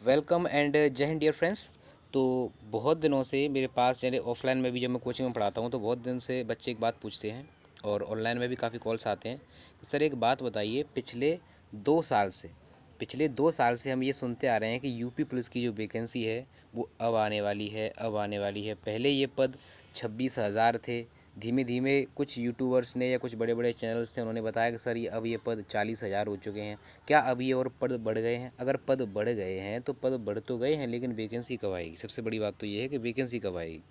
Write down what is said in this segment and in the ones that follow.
Welcome and जय Hind dear friends. तो बहुत दिनों से मेरे पास यानी ऑफलाइन में भी जब मैं कोचिंग में पढ़ाता हूँ तो बहुत दिन से बच्चे एक बात पूछते हैं और ऑनलाइन में भी काफ़ी कॉल्स आते हैं कि सर एक बात बताइए, पिछले 2 साल से हम ये सुनते आ रहे हैं कि यूपी पुलिस की जो वैकेंसी है वो अब आने वाली है, अब आने वाली है। पहले ये पद 26,000 थे। धीमे धीमे कुछ यूट्यूबर्स ने या कुछ बड़े बड़े चैनल्स थे, उन्होंने बताया कि सर ये पद 40,000 हो चुके हैं। क्या अब ये और पद बढ़ गए हैं? अगर पद बढ़ गए हैं तो पद बढ़ तो गए हैं, लेकिन वैकेंसी कब आएगी? सबसे बड़ी बात तो ये है कि वैकेंसी कब आएगी।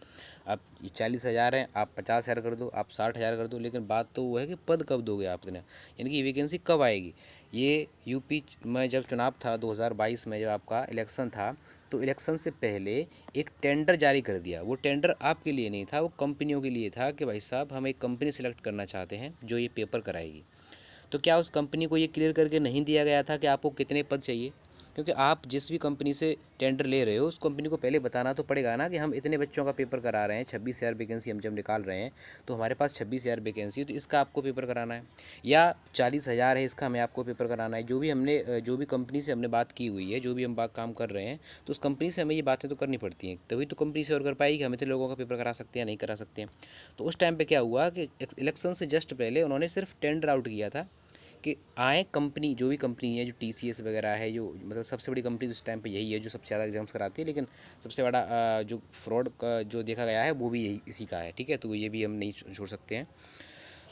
आप ये 40,000 हैं, आप 50,000 कर दो, आप 60,000 कर दो, लेकिन बात तो वो है कि पद कब दोगे आप इतने, यानी कि वैकेंसी कब आएगी। ये यूपी में जब चुनाव था 2022 में, जब आपका इलेक्शन था, तो इलेक्शन से पहले एक टेंडर जारी कर दिया। वो टेंडर आपके लिए नहीं था, वो कंपनियों के लिए था कि भाई साहब हम एक कंपनी सेलेक्ट करना चाहते हैं जो ये पेपर कराएगी। तो क्या उस कंपनी को ये क्लियर करके नहीं दिया गया था कि आपको कितने पद चाहिए? क्योंकि आप जिस भी कंपनी से टेंडर ले रहे हो उस कंपनी को पहले बताना तो पड़ेगा ना कि हम इतने बच्चों का पेपर करा रहे हैं, 26,000 वैकेंसी हम जब निकाल रहे हैं तो हमारे पास 26,000 वैकेंसी है, तो इसका आपको पेपर कराना है। या 40,000 है, इसका हमें आपको पेपर कराना है। जो भी हमने जो भी कंपनी से हमने बात की हुई है, जो भी हम बात काम कर रहे हैं, तो उस कंपनी से हमें ये बातें तो करनी पड़ती हैं, तभी तो कंपनी से और कर पाएगी कि हम इतने लोगों का पेपर करा सकते हैं या नहीं करा सकते हैं। तो उस टाइम पे क्या हुआ कि इलेक्शन से जस्ट पहले उन्होंने सिर्फ टेंडर आउट किया था कि आए कंपनी, जो भी कंपनी है, जो टीसीएस वगैरह है, जो मतलब सबसे बड़ी कंपनी उस टाइम पे यही है जो सबसे ज़्यादा एग्जाम्स कराती है। लेकिन सबसे बड़ा जो फ्रॉड का जो देखा गया है वो भी यही इसी का है, ठीक है। तो ये भी हम नहीं छोड़ सकते हैं।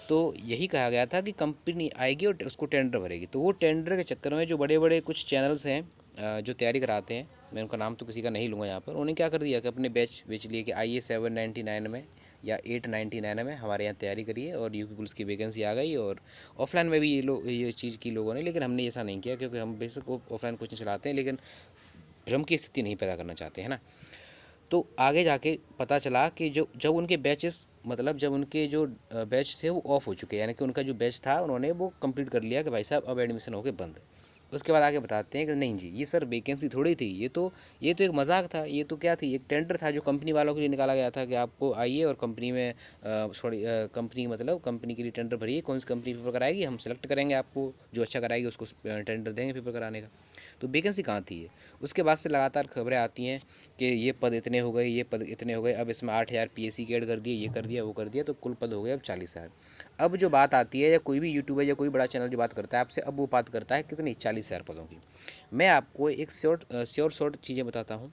तो यही कहा गया था कि कंपनी आएगी और उसको टेंडर भरेगी। तो वो टेंडर के चक्कर में जो बड़े बड़े कुछ चैनल्स हैं जो तैयारी कराते हैं, मैं उनका नाम तो किसी का नहीं लूँगा यहाँ पर, उन्होंने क्या कर दिया कि अपने बैच बेच लिए कि आइए 799 में या 899 में हमारे यहाँ तैयारी करिए, और यूपी पुलिस की वैकेंसी आ गई। और ऑफलाइन में भी ये चीज़ की लोगों ने, लेकिन हमने ऐसा नहीं किया क्योंकि हम बेशक ऑफलाइन कोचिंग चलाते हैं, लेकिन भ्रम की स्थिति नहीं पैदा करना चाहते हैं ना। तो आगे जाके पता चला कि जो जब उनके बैचेस, मतलब जब उनके जो बैच थे वो ऑफ हो चुके, यानी कि उनका जो बैच था उन्होंने वो कंप्लीट कर लिया कि भाई साहब अब एडमिशन हो गए बंद। उसके बाद आगे बताते हैं कि नहीं जी, ये सर वैकेंसी थोड़ी थी, ये तो एक मजाक था, ये तो क्या थी, एक टेंडर था जो कंपनी वालों के लिए निकाला गया था कि आपको आइए और कंपनी में सॉरी कंपनी मतलब कंपनी के लिए टेंडर भरिए, कौन सी कंपनी पेपर कराएगी, हम सेलेक्ट करेंगे, आपको जो अच्छा कराएगी उसको टेंडर देंगे पेपर कराने का। तो वैकेंसी कहाँ थी ये? उसके बाद से लगातार खबरें आती हैं कि ये पद इतने हो गए, ये पद इतने हो गए, अब इसमें 8,000 पीएससी के ऐड कर दिए, ये कर दिया, वो कर दिया, तो कुल पद हो गए अब 40,000। अब जो बात आती है, या कोई भी यूट्यूबर या कोई बड़ा चैनल जो बात करता है आपसे, अब वो बात करता है कितनी, 40,000 पदों की। मैं आपको एक शॉर्ट चीज़ें बताता हूँ।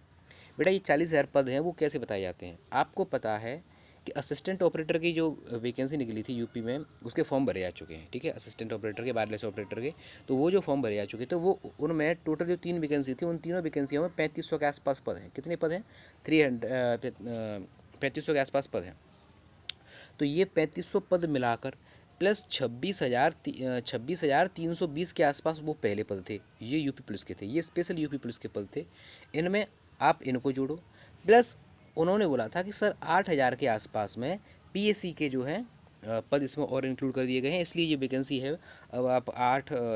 बेटा ये 40,000 पद हैं वो कैसे बताए जाते हैं? आपको पता है कि असिस्टेंट ऑपरेटर की जो वैकेंसी निकली थी यूपी में, उसके फॉर्म भरे जा चुके हैं, ठीक है। असिस्टेंट ऑपरेटर के, वायरलेस ऑपरेटर के, तो वो जो फॉर्म भरे जा चुके थे, वो उनमें टोटल जो 3 वैकेंसी थी, उन तीनों वैकेंसियों में 3500 के आसपास पद हैं। कितने पद हैं? 3500 के आसपास पद हैं। तो ये 3500 पद मिलाकर प्लस 26,320 के आसपास वो पहले पद थे, ये यूपी पुलिस के थे, ये स्पेशल यूपी पुलिस के पद थे। इनमें आप इनको जोड़ो, प्लस उन्होंने बोला था कि सर 8,000 के आसपास में पीएससी के जो हैं पद इसमें और इंक्लूड कर दिए गए हैं, इसलिए ये वैकेंसी है। अब आप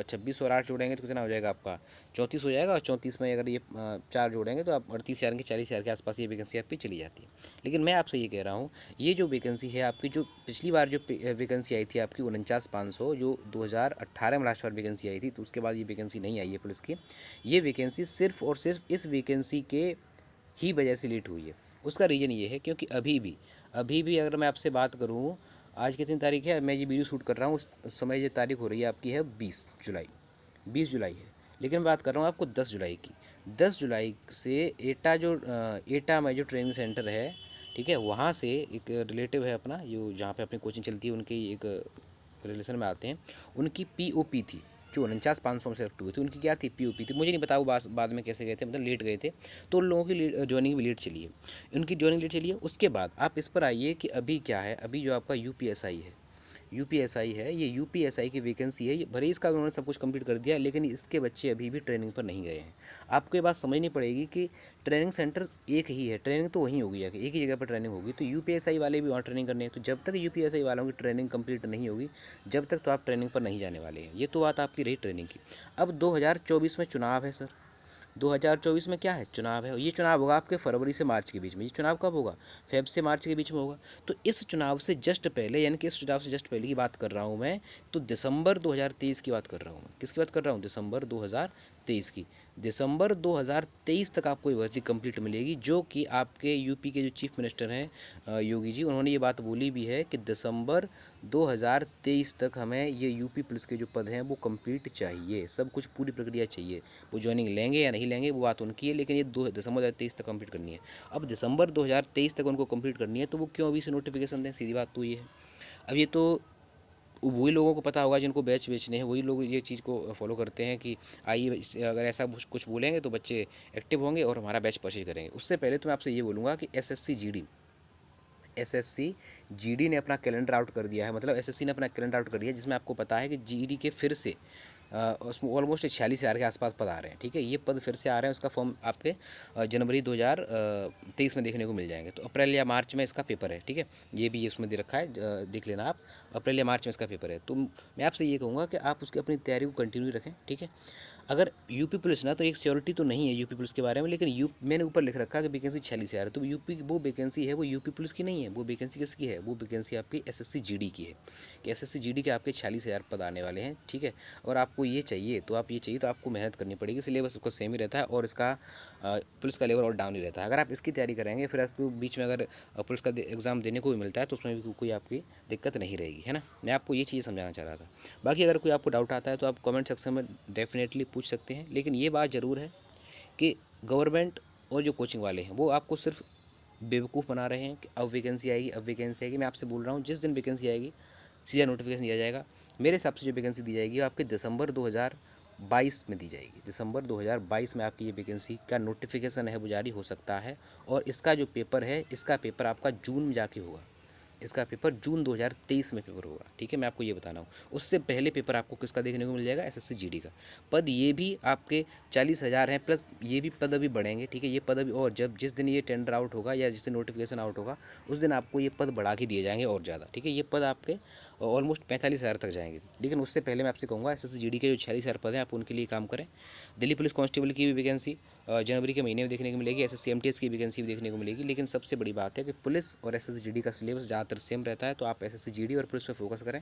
26 और 8 जोड़ेंगे तो कितना हो जाएगा आपका? 34 हो जाएगा, और 34 में अगर ये 4 जोड़ेंगे तो आप 38,000 के 40,000 के आसपास ये वैकेंसी आपकी चली जाती है। लेकिन मैं आपसे ये कह रहा हूँ, ये जो वैकेंसी है आपकी, जो पिछली बार जो वैकेंसी आई थी आपकी 49,500, जो 2018 में लास्ट बार वैकेंसी आई थी, तो उसके बाद ये वैकेंसी नहीं आई है पुलिस की। ये वैकेंसी सिर्फ और सिर्फ इस वैकेंसी के ही वजह से लेट हुई है। उसका रीज़न ये है क्योंकि अभी भी अगर मैं आपसे बात करूँ, आज कितनी तारीख है, मैं ये वीडियो शूट कर रहा हूँ, उस समय ये तारीख हो रही है आपकी है 20 जुलाई, 20 जुलाई है। लेकिन मैं बात कर रहा हूँ आपको 10 जुलाई की। 10 जुलाई से एटा में जो ट्रेनिंग सेंटर है, ठीक है, वहाँ से एक रिलेटिव है अपना, जो जहाँ पे अपनी कोचिंग चलती है, उनकी एक रिलेशन में आते हैं, उनकी पीओपी थी, जो 49,500 में सेलेक्ट हुई थी, उनकी क्या थी, पीओपी थी। मुझे नहीं पता वो बाद में कैसे गए थे, मतलब लेट गए थे, तो उन लोगों की ज्वाइनिंग भी लेट चली है, उनकी ज्वाइनिंग लेट चली है। उसके बाद आप इस पर आइए कि अभी क्या है, अभी जो आपका यूपीएसआई है, यूपीएसआई है, ये यूपीएसआई की वैकेंसी है, ये भले इसका उन्होंने सब कुछ कंप्लीट कर दिया, लेकिन इसके बच्चे अभी भी ट्रेनिंग पर नहीं गए हैं। आपको ये बात समझनी पड़ेगी कि ट्रेनिंग सेंटर एक ही है, ट्रेनिंग तो वहीं होगी, एक ही जगह पर ट्रेनिंग होगी, तो यूपीएसआई वाले भी वहाँ ट्रेनिंग करने हैं। तो जब तक यूपीएसआई वालों की ट्रेनिंग कंप्लीट नहीं होगी, जब तक तो आप ट्रेनिंग पर नहीं जाने वाले हैं। ये तो बात आपकी रही ट्रेनिंग की। अब 2024 में चुनाव है सर, 2024 में क्या है, चुनाव है। ये चुनाव होगा आपके फरवरी से मार्च के बीच में। ये चुनाव कब होगा? फेब से मार्च के बीच में होगा। तो इस चुनाव से जस्ट पहले, यानी कि इस चुनाव से जस्ट पहले की बात कर रहा हूँ मैं, तो दिसंबर 2023 की बात कर रहा हूँ। किसकी बात कर रहा हूँ? दिसंबर 2023 2023 की। दिसंबर 2023 तक आपको ये भर्ती कंप्लीट मिलेगी, जो कि आपके यूपी के जो चीफ मिनिस्टर हैं योगी जी, उन्होंने ये बात बोली भी है कि दिसंबर 2023 तक हमें ये यूपी पुलिस के जो पद हैं वो कंप्लीट चाहिए, सब कुछ पूरी प्रक्रिया चाहिए। वो ज्वाइनिंग लेंगे या नहीं लेंगे वो बात उनकी है, लेकिन ये दिसंबर 2023 तक कंप्लीट करनी है। अब दिसंबर 2023 तक उनको कंप्लीट करनी है, तो वो क्यों अभी से नोटिफिकेशन दें? सीधी बात तो ये है। अब ये तो वही लोगों को पता होगा जिनको बैच बेचने हैं, वही लोग ये चीज़ को फॉलो करते हैं कि आइए अगर ऐसा कुछ बोलेंगे तो बच्चे एक्टिव होंगे और हमारा बैच परचेज करेंगे। उससे पहले तो मैं आपसे ये बोलूँगा कि एसएससी जीडी ने अपना कैलेंडर आउट कर दिया है, मतलब एसएससी ने अपना कैलेंडर आउट कर दिया है, जिसमें आपको पता है कि जीडी के फिर से उसमें ऑलमोस्ट 46,000 के आसपास पद आ रहे हैं। ठीक है, ये पद फिर से आ रहे हैं, उसका फॉर्म आपके जनवरी 2023 में देखने को मिल जाएंगे। तो अप्रैल या मार्च में इसका पेपर है। ठीक है, ये भी इसमें दे रखा है, देख लेना आप, अप्रैल या मार्च में इसका पेपर है। तो मैं आपसे ये कहूँगा कि आप उसकी अपनी तैयारी को कंटिन्यू रखें। ठीक है, अगर यूपी पुलिस ना, तो एक श्योरिटी तो नहीं है यूपी पुलिस के बारे में, लेकिन मैंने ऊपर लिख रखा है कि वैकेंसी 46,000 है, तो यूपी वो वैकेंसी है वो यूपी पुलिस की नहीं है, वो वैकेंसी किसकी है? वो वैकेंसी आपकी एसएससी जीडी की है, कि एसएससी जीडी के आपके 46,000 पद आने वाले हैं। ठीक है, अगर आपको ये चाहिए तो आपको मेहनत करनी पड़ेगी। सिलेबस उसका सेम ही रहता है और इसका पुलिस का लेवल और डाउन ही रहता है। अगर आप इसकी तैयारी करेंगे, फिर आपको बीच में अगर पुलिस का एग्ज़ाम देने को भी मिलता है तो उसमें भी कोई आपकी दिक्कत नहीं रहेगी, है ना। मैं आपको ये चीज़ समझाना चाह रहा था। बाकी अगर कोई आपको डाउट आता है तो आप कमेंट सेक्शन में डेफिनेटली पूछ सकते हैं, लेकिन ये बात ज़रूर है कि गवर्नमेंट और जो कोचिंग वाले हैं वो आपको सिर्फ बेवकूफ़ बना रहे हैं कि अब वैकेंसी आएगी, अब वैकेंसी आएगी। मैं आपसे बोल रहा हूँ, जिस दिन वैकेंसी आएगी सीधा नोटिफिकेशन दिया जाएगा। मेरे हिसाब से जो वैकेंसी दी जाएगी वो आपके दिसंबर 2022 में दी जाएगी। दिसंबर 2022 में आपकी ये वैकेंसी का नोटिफिकेशन है वो जारी हो सकता है, और इसका जो पेपर है, इसका पेपर आपका जून में जाके होगा। इसका पेपर जून 2023 में पेपर होगा। ठीक है, मैं आपको ये बताना हूँ। उससे पहले पेपर आपको किसका देखने को मिल जाएगा? एसएससी जीडी का। पद ये भी आपके 40,000 हैं, प्लस ये भी पद अभी बढ़ेंगे। ठीक है, ये पद अभी, और जब जिस दिन ये टेंडर आउट होगा या जिस दिन नोटिफिकेशन आउट होगा उस दिन आपको ये पद बढ़ा के दिए जाएंगे और ज़्यादा। ठीक है, ये पद आपके ऑलमोस्ट 45,000 तक जाएंगे। लेकिन उससे पहले मैं आपसे कहूँगा, एसएससी जीडी के जो 46,000 पद हैं आप उनके लिए काम करें। दिल्ली पुलिस कांस्टेबल की भी वैकेंसी जनवरी के महीने में देखने को मिलेगी। एसएससी एमटीएस की वैकेंसी भी देखने को मिलेगी। लेकिन सबसे बड़ी बात है कि पुलिस और एसएससी जीडी का सिलेबस ज़्यादातर सेम रहता है, तो आप एसएससी जीडी और पुलिस पर फोकस करें।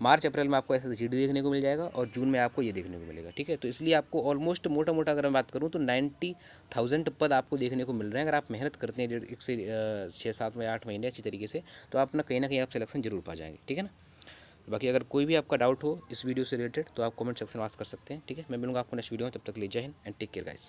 मार्च अप्रैल में आपको एसएससी जीडी देखने को मिल जाएगा और जून में आपको ये देखने को मिलेगा। ठीक है, तो इसलिए आपको ऑलमोस्ट मोटा मोटा अगर मैं बात करूँ तो 90,000 पद आपको देखने को मिल रहे हैं। अगर आप मेहनत करते हैं 6, 7 या 8 महीने अच्छी तरीके से, तो आप ना कहीं आप सिलेक्शन जरूर पा जाएंगे। ठीक है ना। बाकी अगर कोई भी आपका डाउट हो इस वीडियो से रिलेटेड तो आप कमेंट सेक्शन में आस्क कर सकते हैं। ठीक है, मैं मिलूंगा आपको नेक्स्ट वीडियो में, तब तक ले Jai Hind and take care guys.